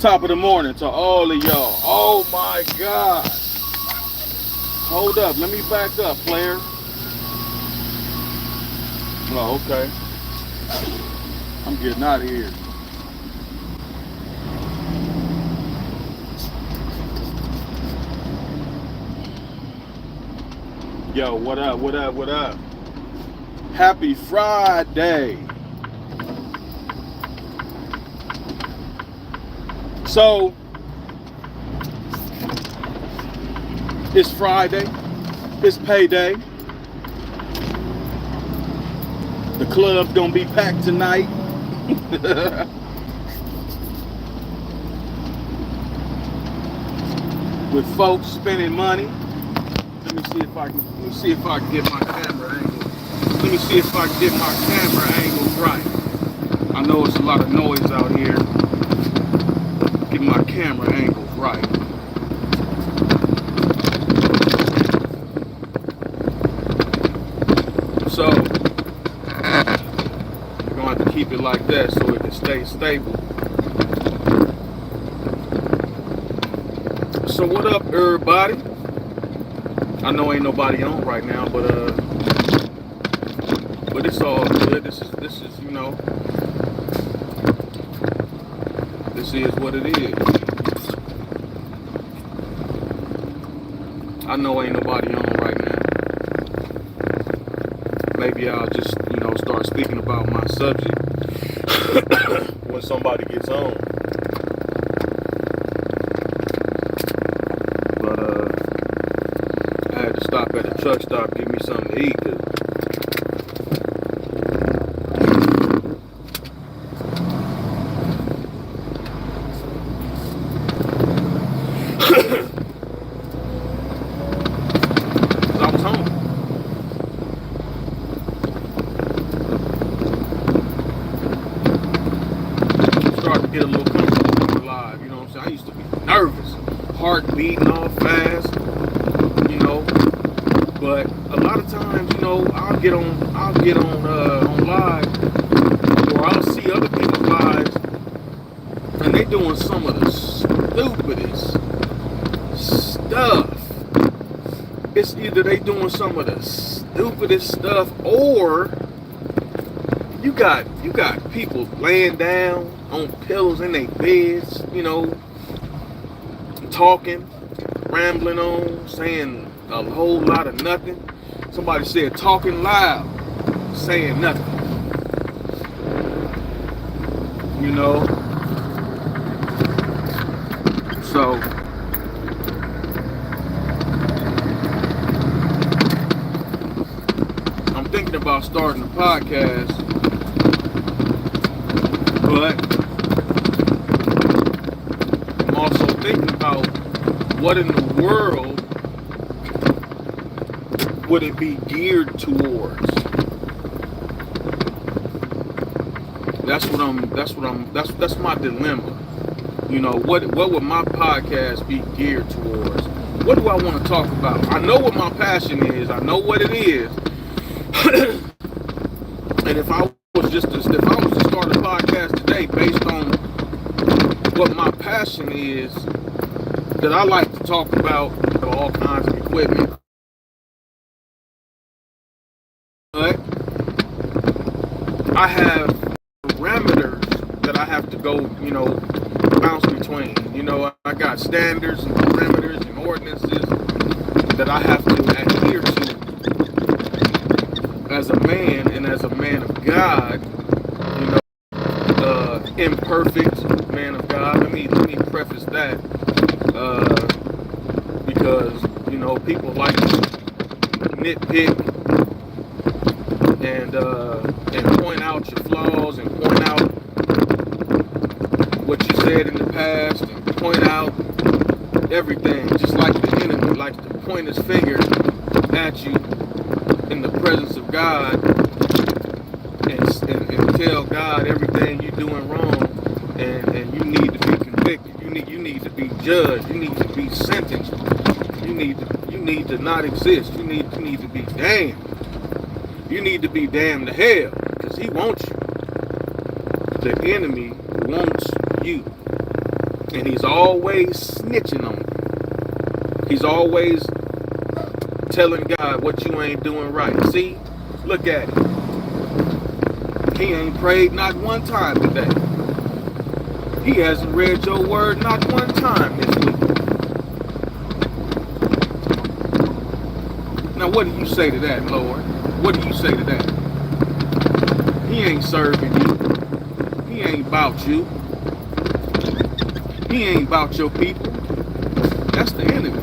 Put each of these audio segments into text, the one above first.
Top of the morning to all of y'all. Oh my God. Hold up. Let me back up, player. Oh, okay. I'm getting out of here. Yo, what up? What up? What up? Happy Friday. So, it's Friday. It's payday. The club's gonna be packed tonight. With folks spending money. Let me see if I can get my camera angle. Let me see if I can get my camera angle right. I know it's a lot of noise out here. Get my camera angles right. So we're gonna have to keep it like that so it can stay stable. So what up, everybody? I know ain't nobody on right now, but it's all good. This is this is what it is. I know ain't nobody on right now. Maybe I'll just start speaking about my subject when somebody gets on. But I had to stop at the truck stop, give me something to eat. I was hungry. Started to get a little comfortable going live, you know what I'm saying? I used to be nervous, heart beating all fast, but a lot of times, I'll get on live, or I'll see other people's lives, and they doing some of the stupidest stuff. It's either they doing some of the stupidest stuff, or you got people laying down on pillows in their beds, talking, rambling on, saying a whole lot of nothing. Somebody said talking loud, saying nothing. So I'm thinking about starting a podcast, but I'm also thinking about what in the world would it be geared towards? That's my dilemma. What would my podcast be geared towards? What do I want to talk about? I know what my passion is. I know what it is. And if I was to start a podcast today based on what my passion is, that I like to talk about all kinds of equipment. But I have parameters that I have to go, bounce between. I got standards and parameters and ordinances that I have to adhere to as a man and as a man of God, imperfect man of God. Let me preface that because people like to nitpick and point out your flaws and point out what you said in the past and point out everything, just like the enemy likes to point his finger at you in the presence of God and tell God everything you're doing wrong, and you need to be convicted. You need to be judged. You need to be sentenced. You need to not exist. You need to be damned. You need to be damned to hell because he wants you. The enemy wants you. And he's always snitching on you. He's always telling God what you ain't doing right. See, look at him. He ain't prayed not one time today. He hasn't read your word not one time this week. Now what do you say to that, Lord? What do you say to that? He ain't serving you. He ain't about you. He ain't about your people. That's the enemy.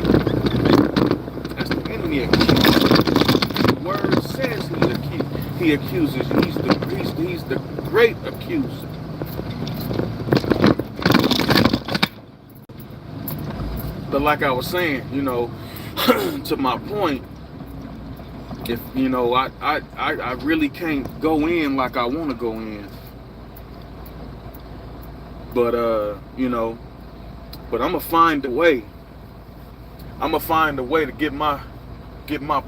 That's the enemy. The word says he accuses you. He's the great accuser. But like I was saying, to my point, if I really can't go in like I want to go in. But but I'm gonna find a way. I'm gonna find a way to get my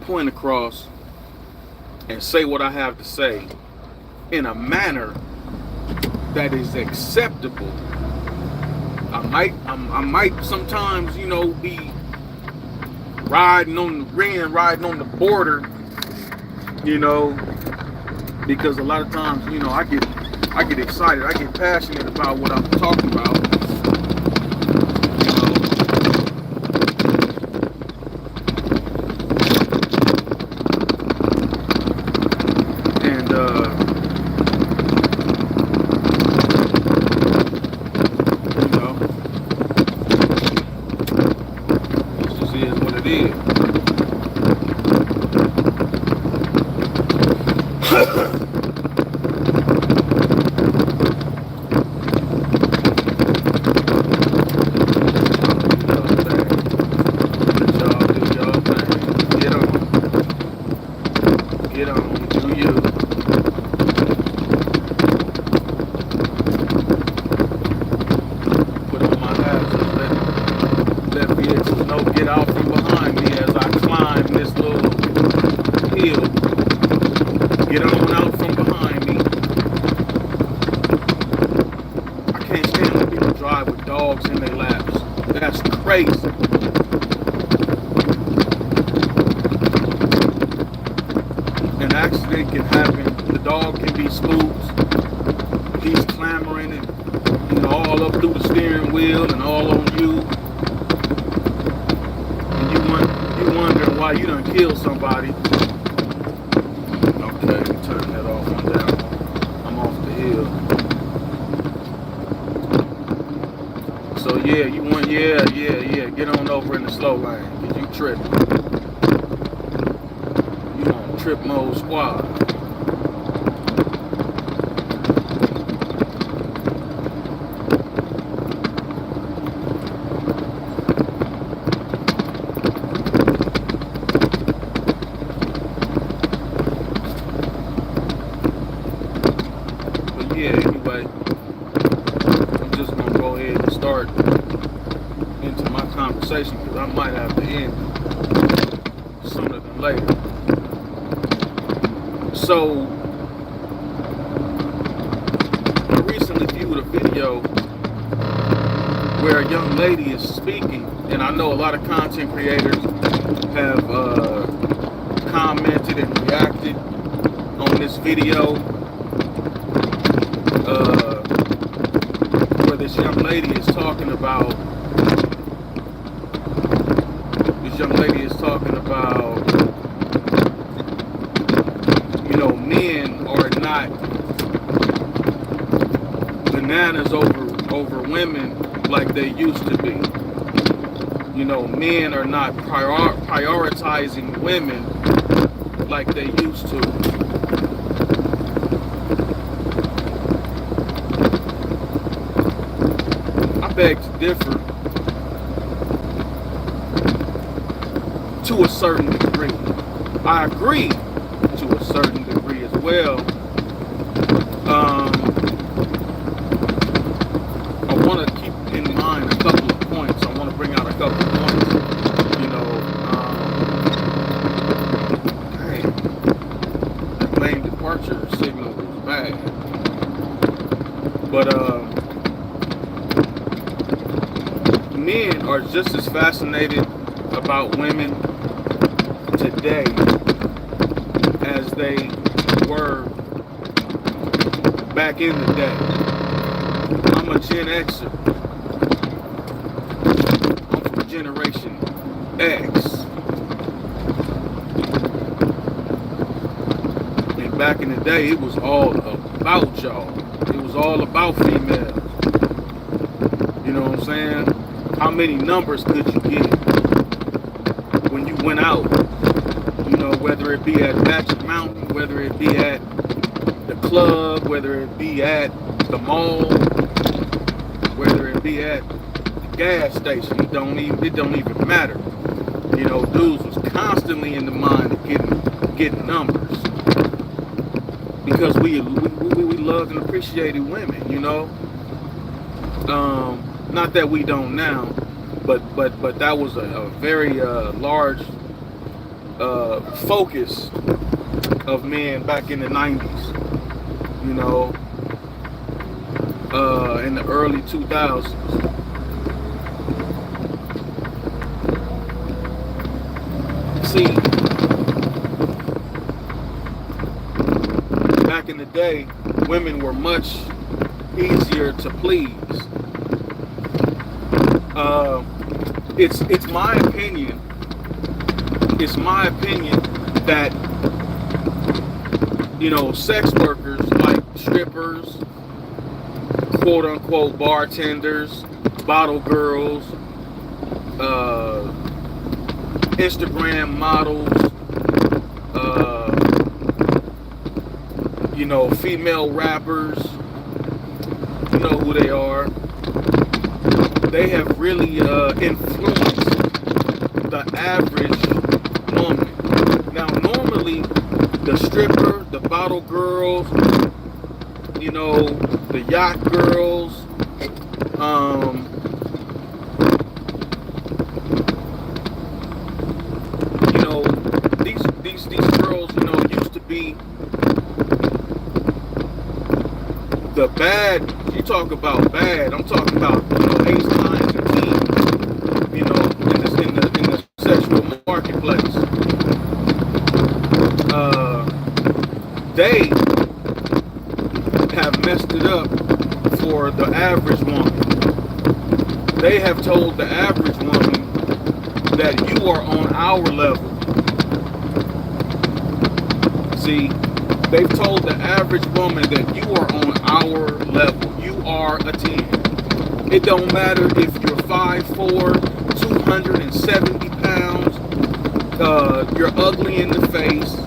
point across and say what I have to say in a manner that is acceptable. I might sometimes, be riding on the border, because a lot of times, I get excited, I get passionate about what I'm talking about. An accident can happen. The dog can be spooked. He's clamoring and all up through the steering wheel and all on you. And you wondering why you done killed somebody. Okay, turn that off on down. I'm off the hill. So yeah, get on over in the slow lane, cause you tripping. You on trip mode squad. But yeah, anyway, I'm just gonna go ahead and start into my conversation because I might have to end sooner than later. So, I recently viewed a video where a young lady is speaking, and I know a lot of content creators have commented and reacted on this video where this young lady is talking about men are not bananas over women like they used to be. Men are not prioritizing women like they used to. I beg to differ to a certain degree. I agree to a certain degree as well. I want to keep in mind a couple of points. I want to bring out a couple of points. That lane departure signal was bad. But men are just as fascinated about women today as they were back in the day. I'm a Gen Xer. I'm from Generation X. And back in the day, it was all about y'all. It was all about females. You know what I'm saying? How many numbers could you get when you went out? You know, whether it be at Magic Mountain, whether it be at the club, whether it be at the mall, whether it be at the gas station, it don't even matter. You know, dudes was constantly in the mind of getting numbers because we loved and appreciated women. You know, not that we don't now, but that was a very large focus of men back in the 90s. You know, in the early 2000s. See, back in the day, women were much easier to please. It's my opinion. It's my opinion that, you know, sex workers like strippers, quote unquote bartenders, bottle girls, Instagram models, you know, female rappers, you know who they are. They have really influenced the average woman. Now, normally, the stripper, the bottle girls, you know, the yacht girls, you know, these girls, you know, used to be the bad. You talk about bad, I'm talking about, you know, ace, nines, and teens, you know, in the sexual marketplace. They have messed it up for the average woman. They have told the average woman that you are on our level. See, they've told the average woman that you are on our level. You are a 10. It don't matter if you're 5'4", 270 pounds, you're ugly in the face,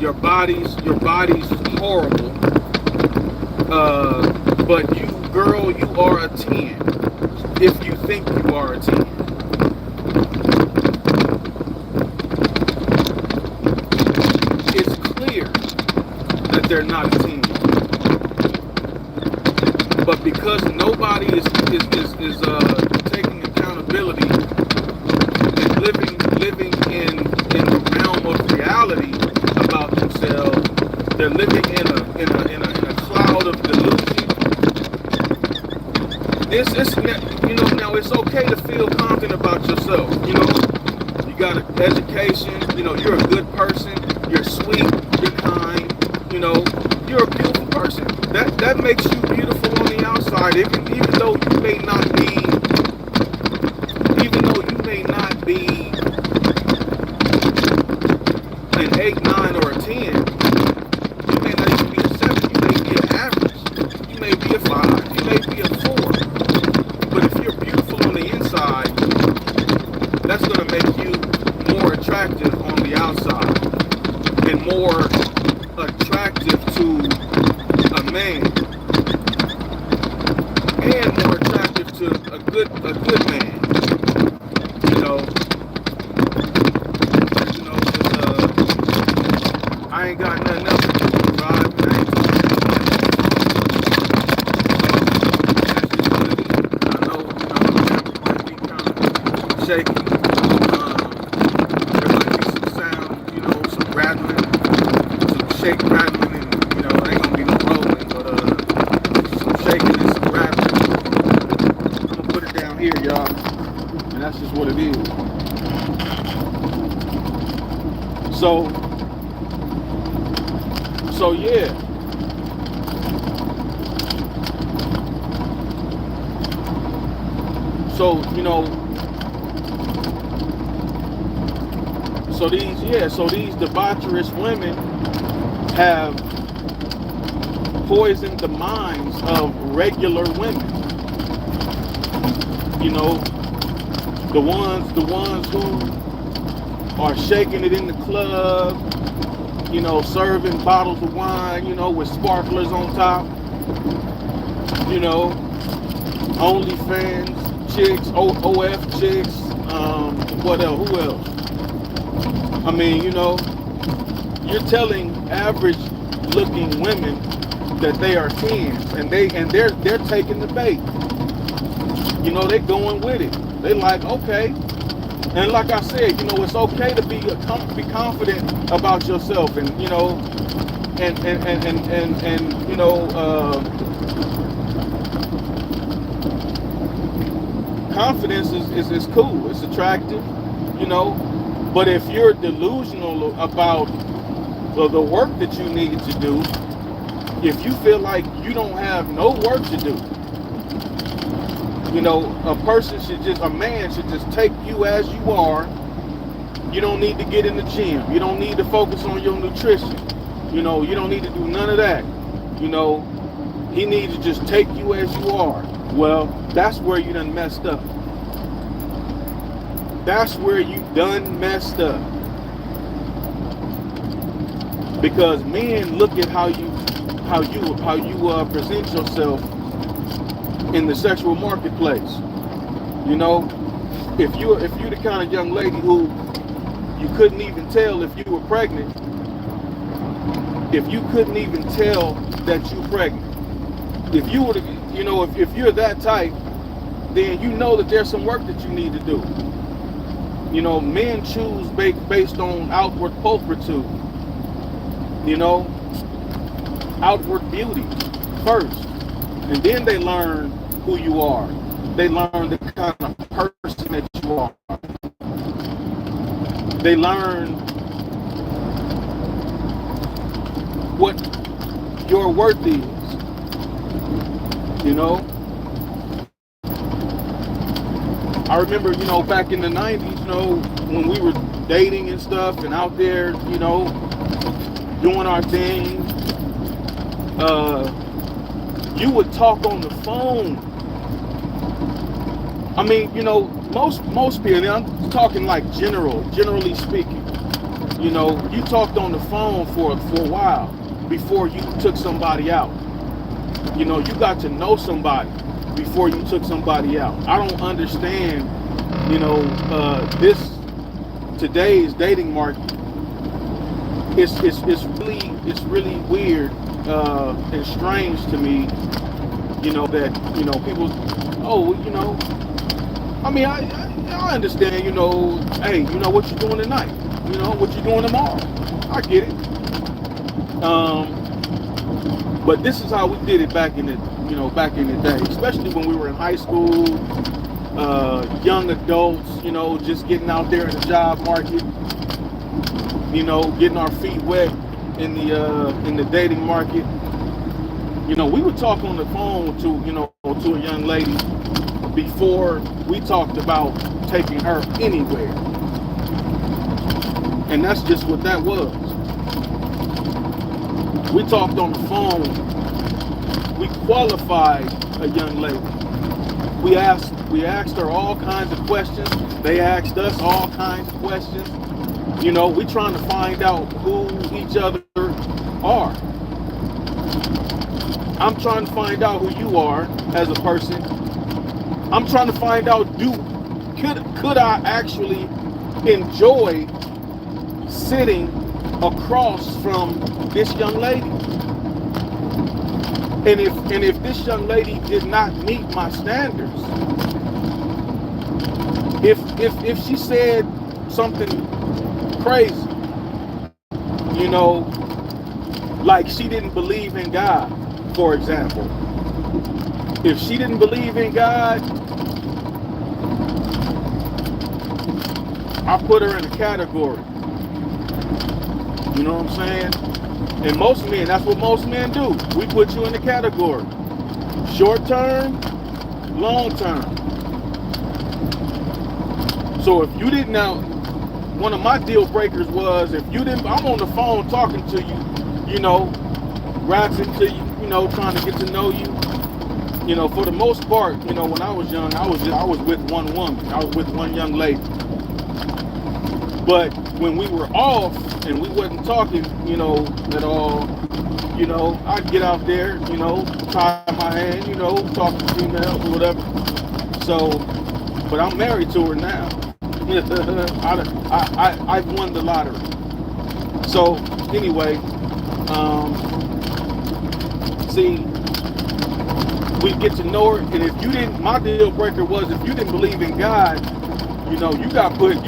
your body's horrible, but you, girl, you are a 10 if you think you are a 10. It's clear that they're not a 10. But because nobody is taking accountability and living in the realm of reality about themselves, they're living in a cloud of delusion. It's you know, now it's okay to feel confident about yourself. You know, you got an education. You know, you're a good person. You're sweet. You're kind. You know, you're a beautiful person. That makes you beautiful on the outside, even though you may not be, an 8, 9, or a 10. You may not even be a 7. You may be an average. You may be a 5. You may be a 4. But if you're beautiful on the inside, that's going to make you more attractive on the outside and more attractive to a man, and more attractive to a good man. You know, I ain't got nothing else to do. Right? I know, you know, might be kind of shaky. There might be some sound, you know, some rattling, some shake rattling, and you know, it ain't gonna be no rolling, but some shaking and some rattling. So yeah. So, so these debaucherous women have poisoned the minds of regular women. You know, the ones who are shaking it in the club, serving bottles of wine, with sparklers on top, OnlyFans chicks, OF chicks, what else? Who else? I mean, you're telling average looking women that they are 10s, and they're taking the bait. They going with it. They like, okay. And like I said, it's okay to be confident about yourself, and confidence is cool. It's attractive, But if you're delusional about the work that you need to do, if you feel like you don't have no work to do, a man should just take you as you are. You don't need to get in the gym. You don't need to focus on your nutrition. You don't need to do none of that. He needs to just take you as you are. Well, that's where you done messed up. That's where you done messed up. Because men look at how you present yourself in the sexual marketplace. If you're the kind of young lady who you couldn't even tell if you were pregnant, if you couldn't even tell that you're pregnant, if you were, if you're that type, then that there's some work that you need to do. Men choose based on outward pulchritude, outward beauty first, and then they learn who you are. They learn the kind of person that you are. They learn what your worth is. I remember, back in the 90s, when we were dating and stuff and out there, doing our thing, you would talk on the phone. I mean, most people, I'm talking like generally speaking, you talked on the phone for a while before you took somebody out. You got to know somebody before you took somebody out. I don't understand, today's dating market. It's really weird and strange to me, that people, I mean, I understand, hey, what you doing tonight? What you doing tomorrow? I get it. But this is how we did it back in the day, especially when we were in high school, young adults, just getting out there in the job market, getting our feet wet in the dating market. We would talk on the phone to a young lady before we talked about taking her anywhere. And that's just what that was. We talked on the phone. We qualified a young lady. We asked her all kinds of questions. They asked us all kinds of questions. We trying to find out who each other are. I'm trying to find out who you are as a person. I'm trying to find out, could I actually enjoy sitting across from this young lady? And if this young lady did not meet my standards, if she said something crazy, like she didn't believe in God, for example. If she didn't believe in God, I put her in a category. You know what I'm saying? And most men, that's what most men do. We put you in the category. Short term, long term. So if you didn't know, one of my deal breakers was if you didn't, I'm on the phone talking to you, you know, rapping to you, you know, trying to get to know you. You know, for the most part, you know, when I was young, I was with one woman. I was with one young lady. But when we were off and we wasn't talking, you know, at all, you know, I'd get out there, you know, tie my hand, you know, talk to females or whatever. So, but I'm married to her now. I've won the lottery. So anyway, see, we get to know her, and if you didn't, my deal breaker was if you didn't believe in God, you know, you got put in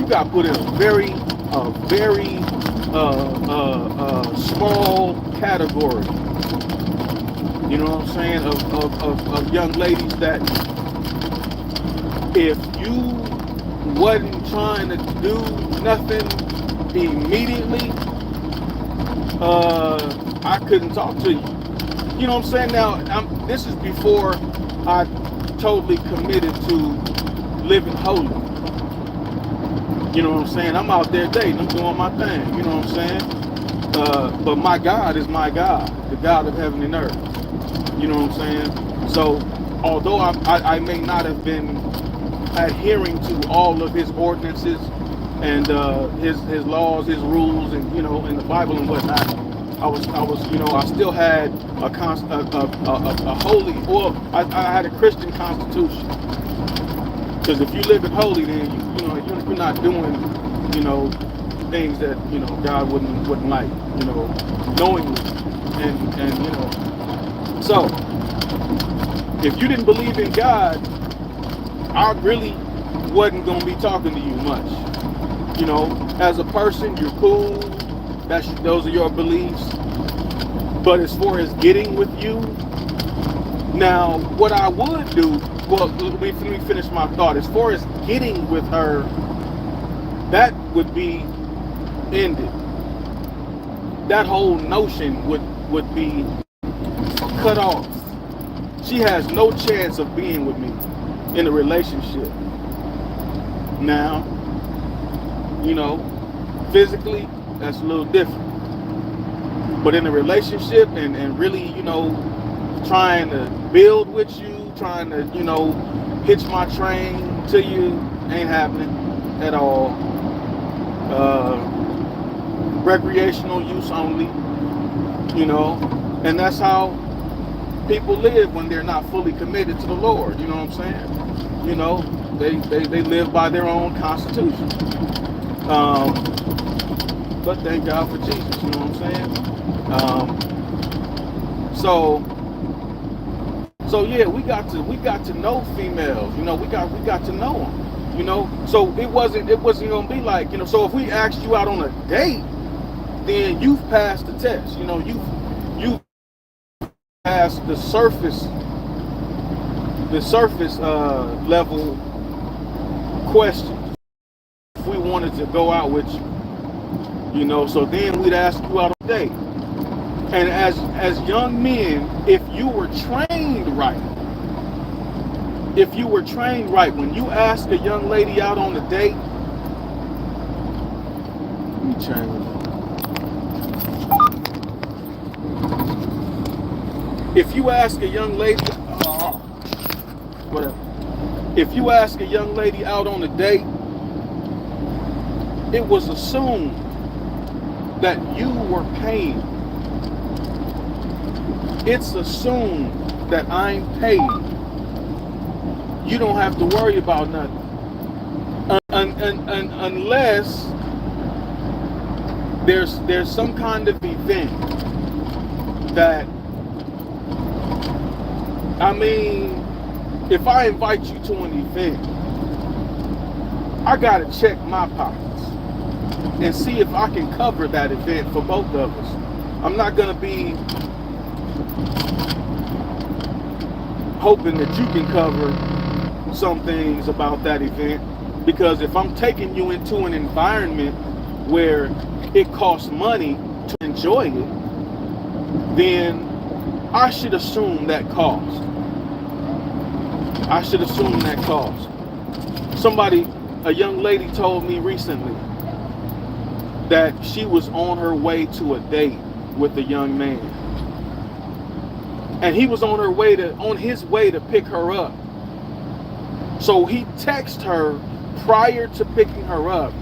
a very small category. You know what I'm saying? Of young ladies that if you wasn't trying to do nothing immediately, I couldn't talk to you. You know what I'm saying? Now, this is before I totally committed to living holy. You know what I'm saying? I'm out there dating. I'm doing my thing. You know what I'm saying? But my God is my God, the God of heaven and earth. You know what I'm saying? So, although I may not have been adhering to all of his ordinances and his laws, his rules, and you know, in the Bible and whatnot, I was, you know, I still had a holy, well, I had a Christian constitution. Because if you live it holy, then you know you're not doing, you know, things that you know God wouldn't like, you know, knowingly, and you know. So if you didn't believe in God, I really wasn't gonna be talking to you much. You know, as a person, you're cool. Those are your beliefs. But as far as getting with you, now what I would do, well, let me finish my thought. As far as getting with her, that would be ended. That whole notion would be cut off. She has no chance of being with me in a relationship. Now, you know, physically, that's a little different. But in a relationship and really, you know, trying to build with you, trying to, you know, hitch my train to you, ain't happening at all. Recreational use only, you know, and that's how people live when they're not fully committed to the Lord, you know what I'm saying? You know, they live by their own constitution. But thank God for Jesus, you know what I'm saying? So yeah, we got to know females, you know, we got to know them, you know. So it wasn't gonna be like, you know, so if we asked you out on a date, then you've passed the test, you know, you've passed the surface level questions. If we wanted to go out with you, you know, so then we'd ask you out on a date. And as young men, if you were trained right, when you ask a young lady out on a date, let me change. If you ask a young lady, whatever. If you ask a young lady out on a date, it was assumed that you were paying. It's assumed that I'm paid. You don't have to worry about nothing. Unless there's some kind of event that, I mean, if I invite you to an event, I gotta check my pockets and see if I can cover that event for both of us. I'm not gonna be hoping that you can cover some things about that event, because if I'm taking you into an environment where it costs money to enjoy it, then I should assume that cost. I should assume that cost. A young lady told me recently that she was on her way to a date with a young man. And he was on his way to pick her up. So he texted her prior to picking her up.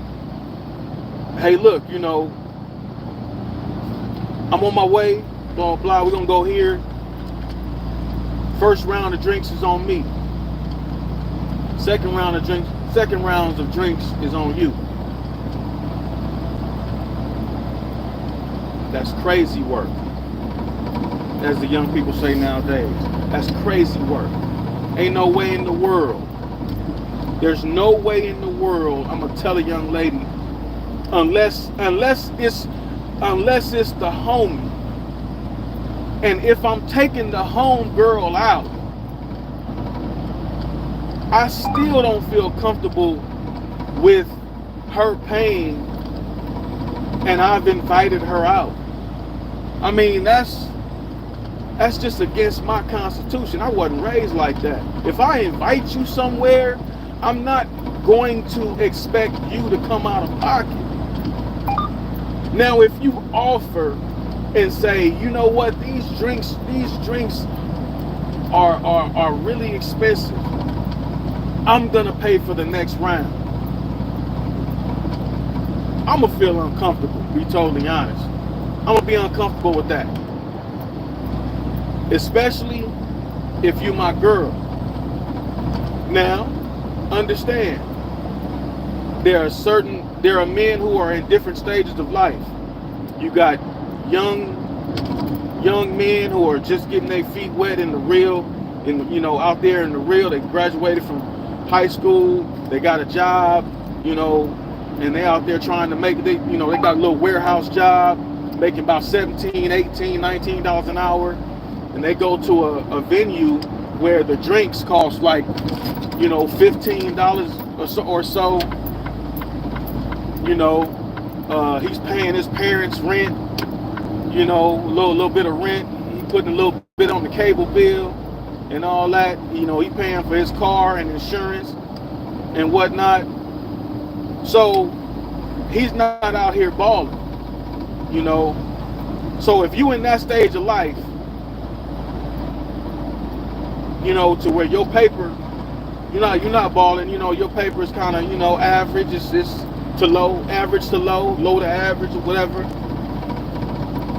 Hey, look, I'm on my way, blah, blah, we're gonna go here. First round of drinks is on me. Second rounds of drinks is on you. That's crazy work, as the young people say nowadays. That's crazy work. Ain't no way in the world. There's no way in the world I'm gonna tell a young lady, unless it's the homie. And if I'm taking the home girl out, I still don't feel comfortable with her paying, and I've invited her out. I mean, that's just against my constitution. I wasn't raised like that. If I invite you somewhere, I'm not going to expect you to come out of pocket. Now, if you offer and say, you know what, these drinks are really expensive, I'm gonna pay for the next round, I'm gonna feel uncomfortable, to be totally honest. I'm gonna be uncomfortable with that. Especially if you my girl. Now, understand, there are men who are in different stages of life. You got young men who are just getting their feet wet in the real, out there in the real. They graduated from high school, they got a job, and they out there trying to make it. They got a little warehouse job, making about $17, $18, $19 an hour, and they go to a venue where the drinks cost like, $15 or so. He's paying his parents' rent, a little bit of rent. He putting a little bit on the cable bill and all that. He paying for his car and insurance and whatnot. So he's not out here balling, So if you in that stage of life, to where your paper, you're not balling, your paper is kind of, average, it's to low, average to low, low to average, or whatever.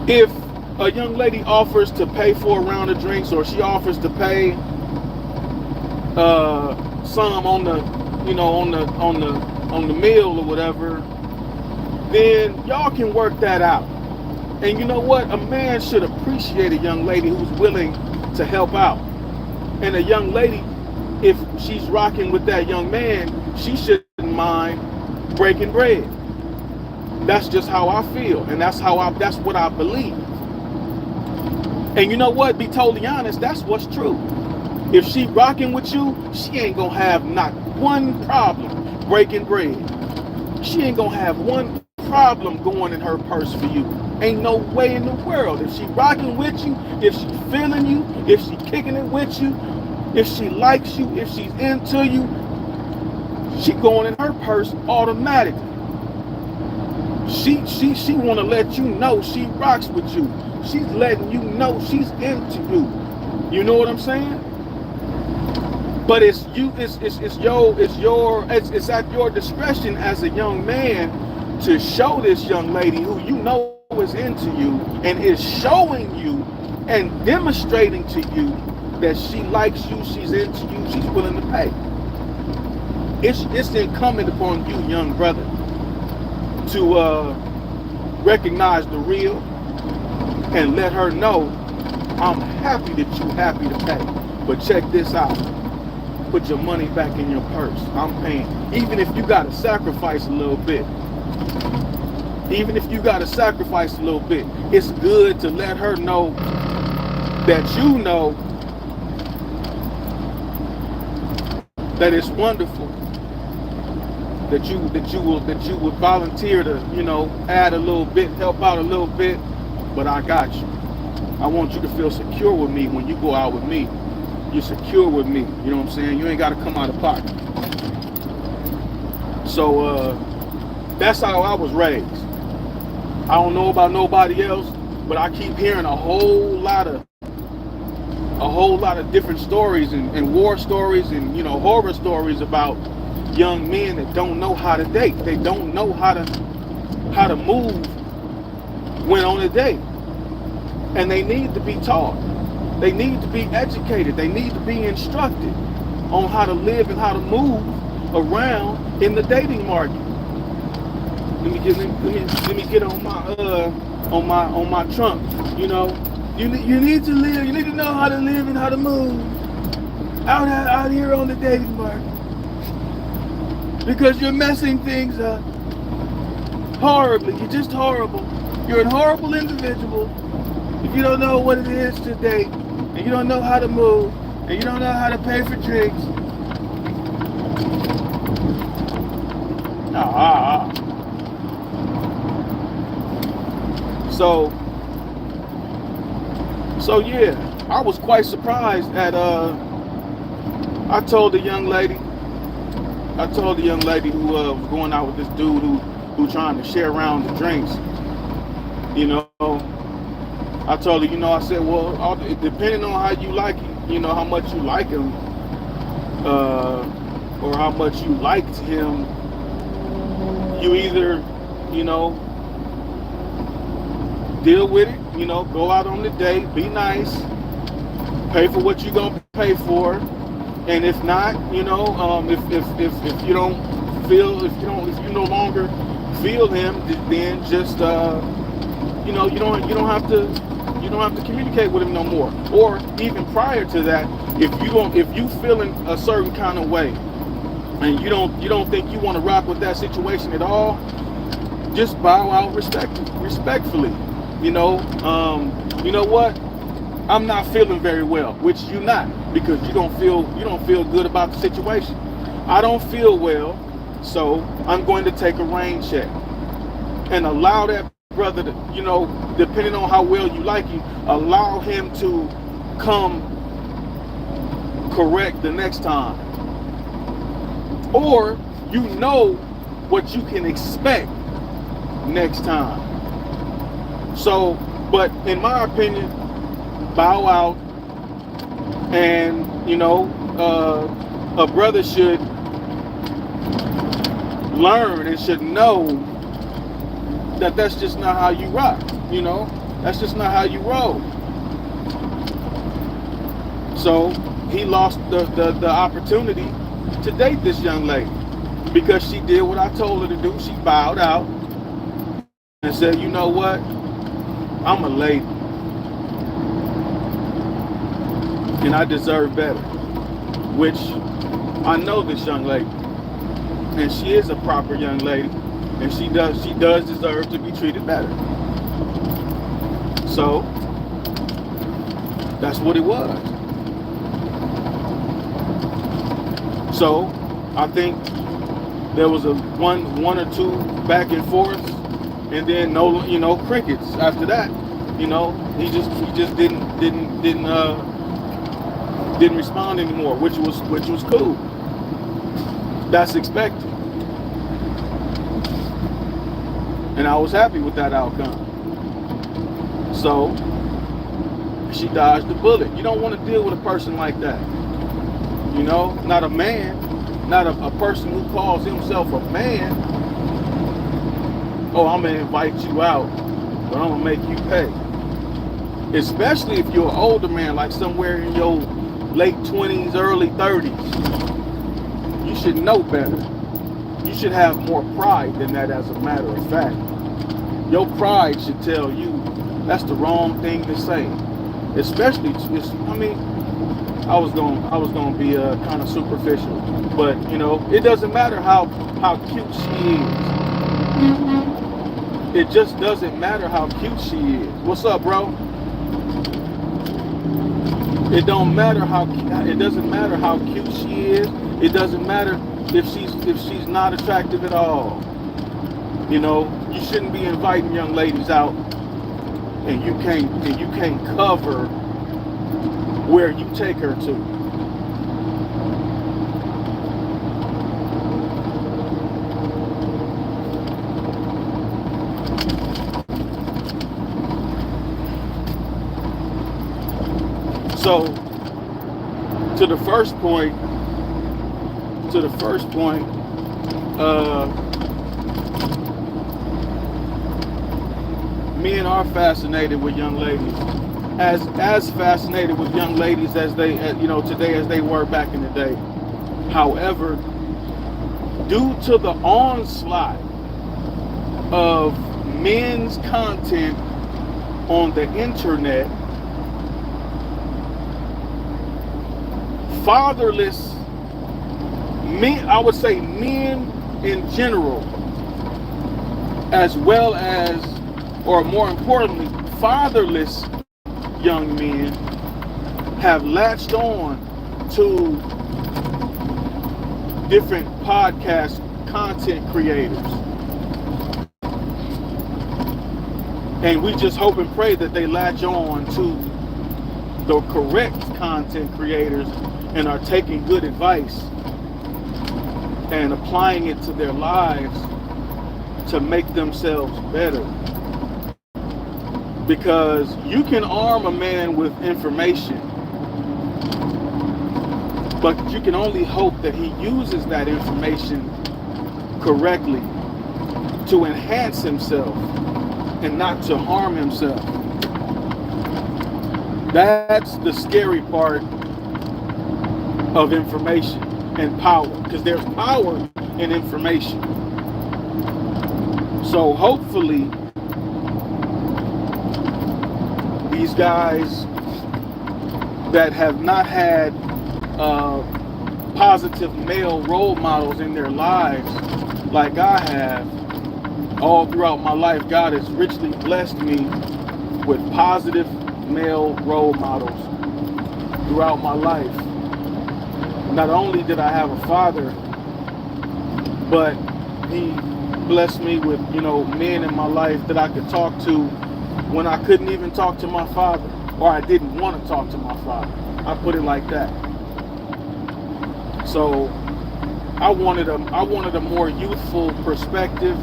If a young lady offers to pay for a round of drinks, or she offers to pay some on the meal or whatever, then y'all can work that out. And you know what? A man should appreciate a young lady who's willing to help out. And a young lady, if she's rocking with that young man, she shouldn't mind breaking bread. That's just how I feel, and that's what I believe. And you know what? Be totally honest, that's what's true. If she rocking with you, she ain't gonna have not one problem breaking bread. She ain't gonna have one problem going in her purse for you. Ain't no way in the world. If she rocking with you, if she feeling you, if she kicking it with you, if she likes you, if she's into you, she going in her purse automatically. She want to let you know she rocks with you. She's letting you know she's into you. You know what I'm saying? But it's at your discretion as a young man to show this young lady who is into you and is showing you and demonstrating to you that she likes you, she's into you, she's willing to pay. It's incumbent upon you, young brother, to recognize the real and let her know, I'm happy that you're happy to pay, but check this out. Put your money back in your purse. I'm paying. Even if you got to sacrifice a little bit. It's good to let her know that that it's wonderful you would volunteer to, add a little bit, help out a little bit, but I got you. I want you to feel secure with me when you go out with me. You're secure with me. You know what I'm saying? You ain't got to come out of pocket. So that's how I was raised. I don't know about nobody else, but I keep hearing a whole lot of different stories and war stories and horror stories about young men that don't know how to date. They don't know how to move when on a date. And they need to be taught. They need to be educated. They need to be instructed on how to live and how to move around in the dating market. Let me get on my trunk. You need to live. You need to know how to live and how to move out here on the dating market, because you're messing things up horribly. You're just horrible. You're a horrible individual if you don't know what it is to date, and you don't know how to move, and you don't know how to pay for drinks. So yeah, I was quite surprised at I told the young lady who was going out with this dude who trying to share around the drinks. I told her, I said, well, depending on how you like it, how much you like him, or how much you liked him, you either, deal with it, go out on the date, be nice, pay for what you're gonna pay for, and if not, if you don't feel, if you no longer feel him, then just you don't have to communicate with him no more. Or even prior to that, if you feeling a certain kind of way and you don't think you want to rock with that situation at all, just bow out respectfully. You know what? I'm not feeling very well, which you're not, because you don't feel good about the situation. I don't feel well, so I'm going to take a rain check and allow that brother to, depending on how well you like him, allow him to come correct the next time. Or what you can expect next time. So, but in my opinion, bow out, and a brother should learn and should know that that's just not how you rock. That's just not how you roll. So he lost the opportunity to date this young lady because she did what I told her to do. She bowed out and said, you know what, I'm a lady and I deserve better, which I know this young lady, and she is a proper young lady, and she does deserve to be treated better. So that's what it was. So I think there was a one or two back and forth, and then no crickets after that. He just didn't respond anymore, which was cool. That's expected. And I was happy with that outcome. So she dodged the bullet. You don't want to deal with a person like that. Not a man, not a person who calls himself a man. Oh, I'm gonna invite you out, but I'm gonna make you pay. Especially if you're an older man, like somewhere in your late 20s, early 30s. You should know better. You should have more pride than that, as a matter of fact. Your pride should tell you that's the wrong thing to say. Especially, I was going to be kind of superficial, but it doesn't matter how cute she is. It just doesn't matter how cute she is. What's up, bro? It doesn't matter how cute she is. It doesn't matter if she's not attractive at all. You know, you shouldn't be inviting young ladies out and you can't cover where you take her to. So to the first point, men are fascinated with young ladies, as fascinated with young ladies as they, today as they were back in the day. However, due to the onslaught of men's content on the internet, fatherless men, I would say men in general, as well as, or more importantly, fatherless young men have latched on to different podcast content creators. And we just hope and pray that they latch on to the correct content creators and are taking good advice and applying it to their lives to make themselves better. Because you can arm a man with information, but you can only hope that he uses that information correctly to enhance himself and not to harm himself. That's the scary part of information and power, because there's power in information. So hopefully these guys that have not had positive male role models in their lives like I have, all throughout my life, God has richly blessed me with positive male role models throughout my life. Not only did I have a father, but he blessed me with, men in my life that I could talk to when I couldn't even talk to my father, or I didn't want to talk to my father. I put it like that. So I wanted a more youthful perspective,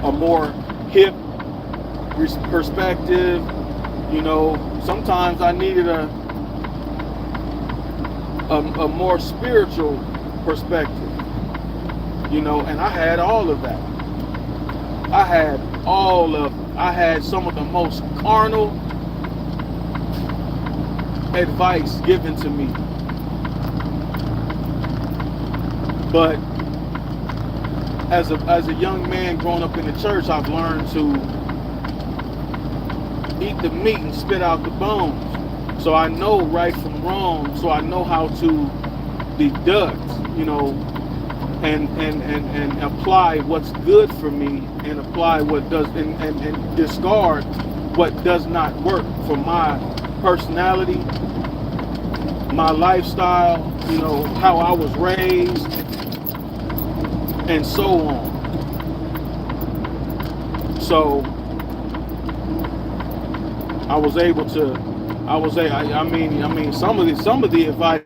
a more hip perspective. Sometimes I needed a more spiritual perspective, and I had all of that. I had some of the most carnal advice given to me. But as a young man growing up in the church, I've learned to eat the meat and spit out the bones. So I know right from wrong. So I know how to deduct, and apply what's good for me, and apply what does, and discard what does not work for my personality, my lifestyle, how I was raised, and so on. So some of the advice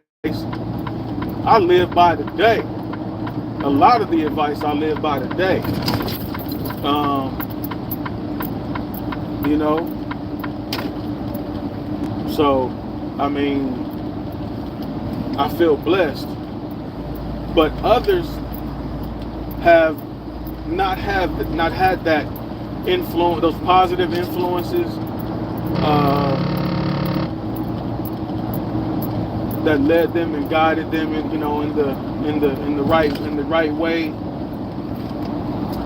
I live by today. A lot of the advice I live by today. So I feel blessed. But others have not had that influence, those positive influences that led them and guided them in the right way,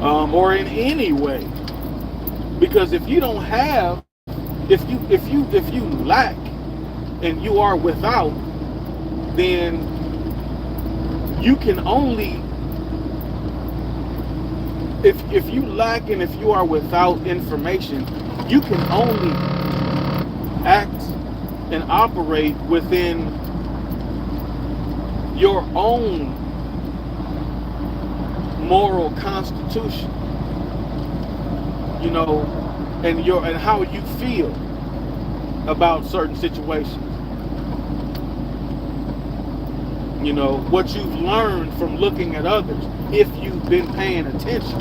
or in any way. Because if you don't have, if you lack and you are without, then you can only, if you lack and if you are without information, you can only act and operate within your own moral constitution, you know, and how you feel about certain situations. You know, what you've learned from looking at others, if you've been paying attention.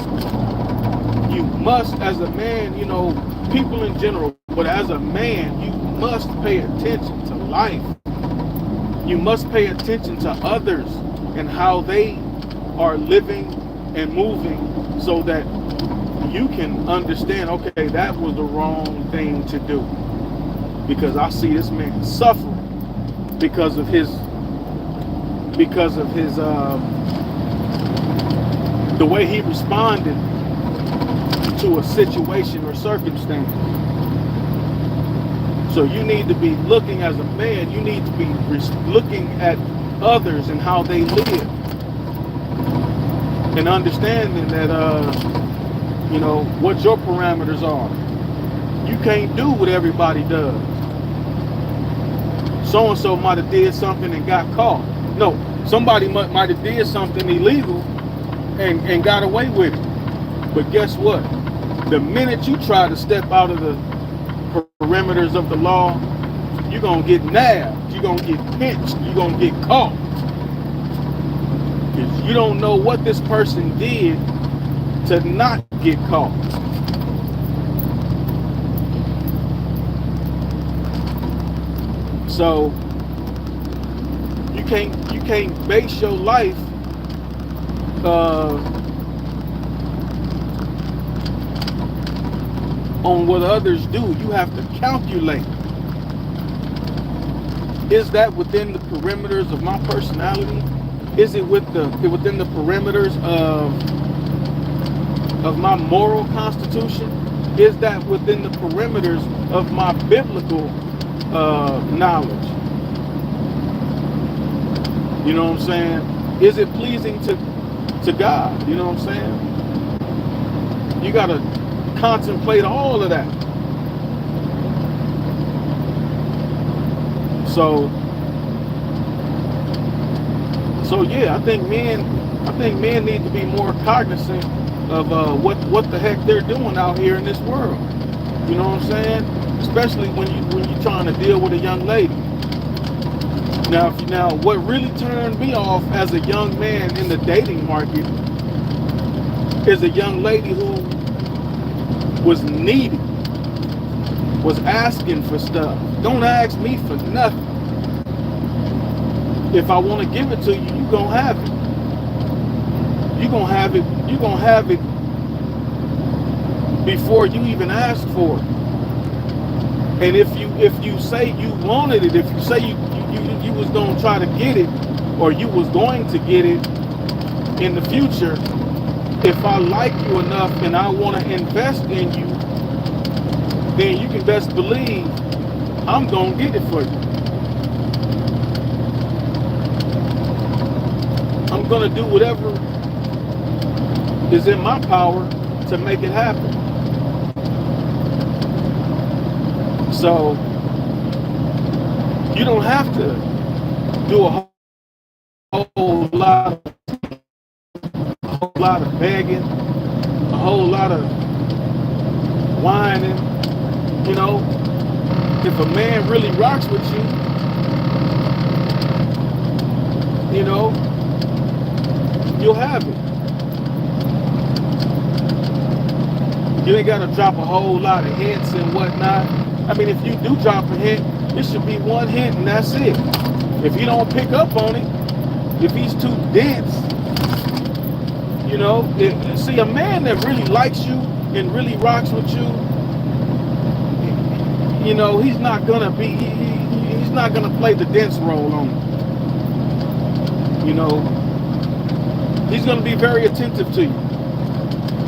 You must, as a man, you know, people in general, but as a man, you must pay attention to life. You must pay attention to others and how they are living and moving, so that you can understand, okay, that was the wrong thing to do. Because I see this man suffering because of his the way he responded to a situation or circumstance. So you need to be looking, as a man, you need to be looking at others and how they live, and understanding that you know, what your parameters are. You can't do what everybody does. So and so might have did something and got caught. No, somebody might have did something illegal and got away with it. But guess what? The minute you try to step out of the perimeters of the law, you're going to get nabbed. You're going to get pinched. You're going to get caught. Because you don't know what this person did to not get caught. So you can't base your life on what others do. You have to calculate. Is that within the perimeters of my personality? Is it within the perimeters of my moral constitution? Is that within the perimeters of my biblical knowledge? You know what I'm saying? Is it pleasing to God? You know what I'm saying? You got to contemplate all of that. So yeah, I think men need to be more cognizant of what the heck they're doing out here in this world. You know what I'm saying? Especially when you're trying to deal with a young lady. Now, what really turned me off as a young man in the dating market is a young lady who was needy, was asking for stuff. Don't ask me for nothing. If I want to give it to you, you're going to have it. You're going to have it. You're going to have it before you even ask for it. And if you say you wanted it, if you say you was going to try to get it, or you was going to get it in the future, if I like you enough and I want to invest in you, then you can best believe I'm going to get it for you. I'm going to do whatever is in my power to make it happen. So you don't have to do a whole lot of begging, a whole lot of whining. You know, if a man really rocks with you, you know, you'll have it. You ain't got to drop a whole lot of hints and whatnot. I mean, if you do drop a hint, it should be one hint and that's it. If he don't pick up on it, if he's too dense, you know, see, a man that really likes you and really rocks with you, you know, he's not gonna play the dense role on you. You know, he's gonna be very attentive to you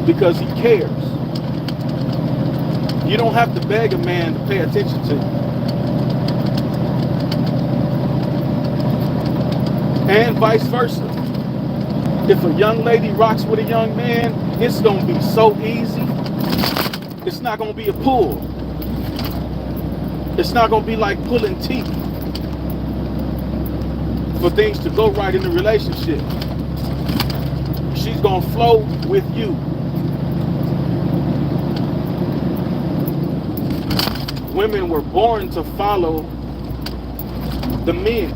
because he cares. You don't have to beg a man to pay attention to you. And vice versa. If a young lady rocks with a young man, it's going to be so easy. It's not going to be a pull. It's not going to be like pulling teeth for things to go right in the relationship. She's going to flow with you. Women were born to follow the men.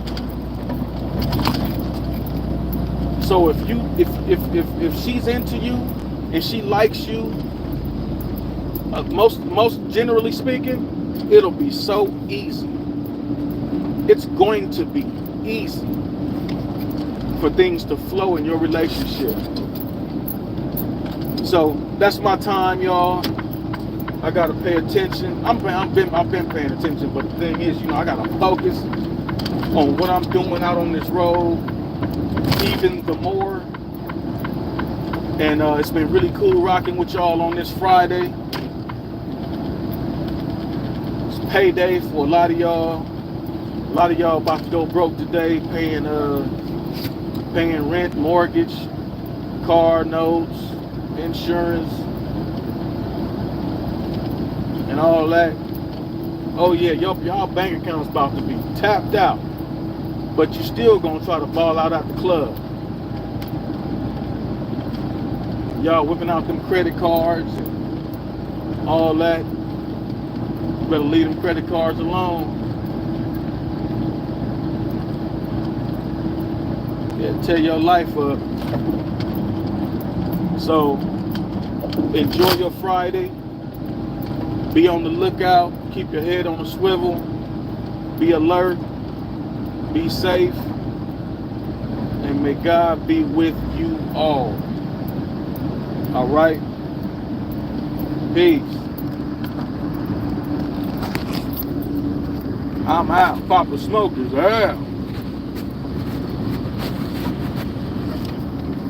So if she's into you and she likes you, most generally speaking, it'll be so easy. It's going to be easy for things to flow in your relationship. So that's my time, y'all. I gotta pay attention. I've been paying attention, but the thing is, I gotta focus on what I'm doing out on this road even the more. And it's been really cool rocking with y'all on this Friday. It's payday for a lot of y'all. A lot of y'all about to go broke today, paying rent, mortgage, car notes, insurance, and all that. Oh yeah, y'all bank account's about to be tapped out, but you still gonna try to ball out at the club. Y'all whipping out them credit cards and all that. You better leave them credit cards alone. Yeah, tear your life up. So enjoy your Friday. Be on the lookout. Keep your head on a swivel. Be alert. Be safe. And may God be with you all. All right. Peace. I'm out. Papa Smokers. Yeah.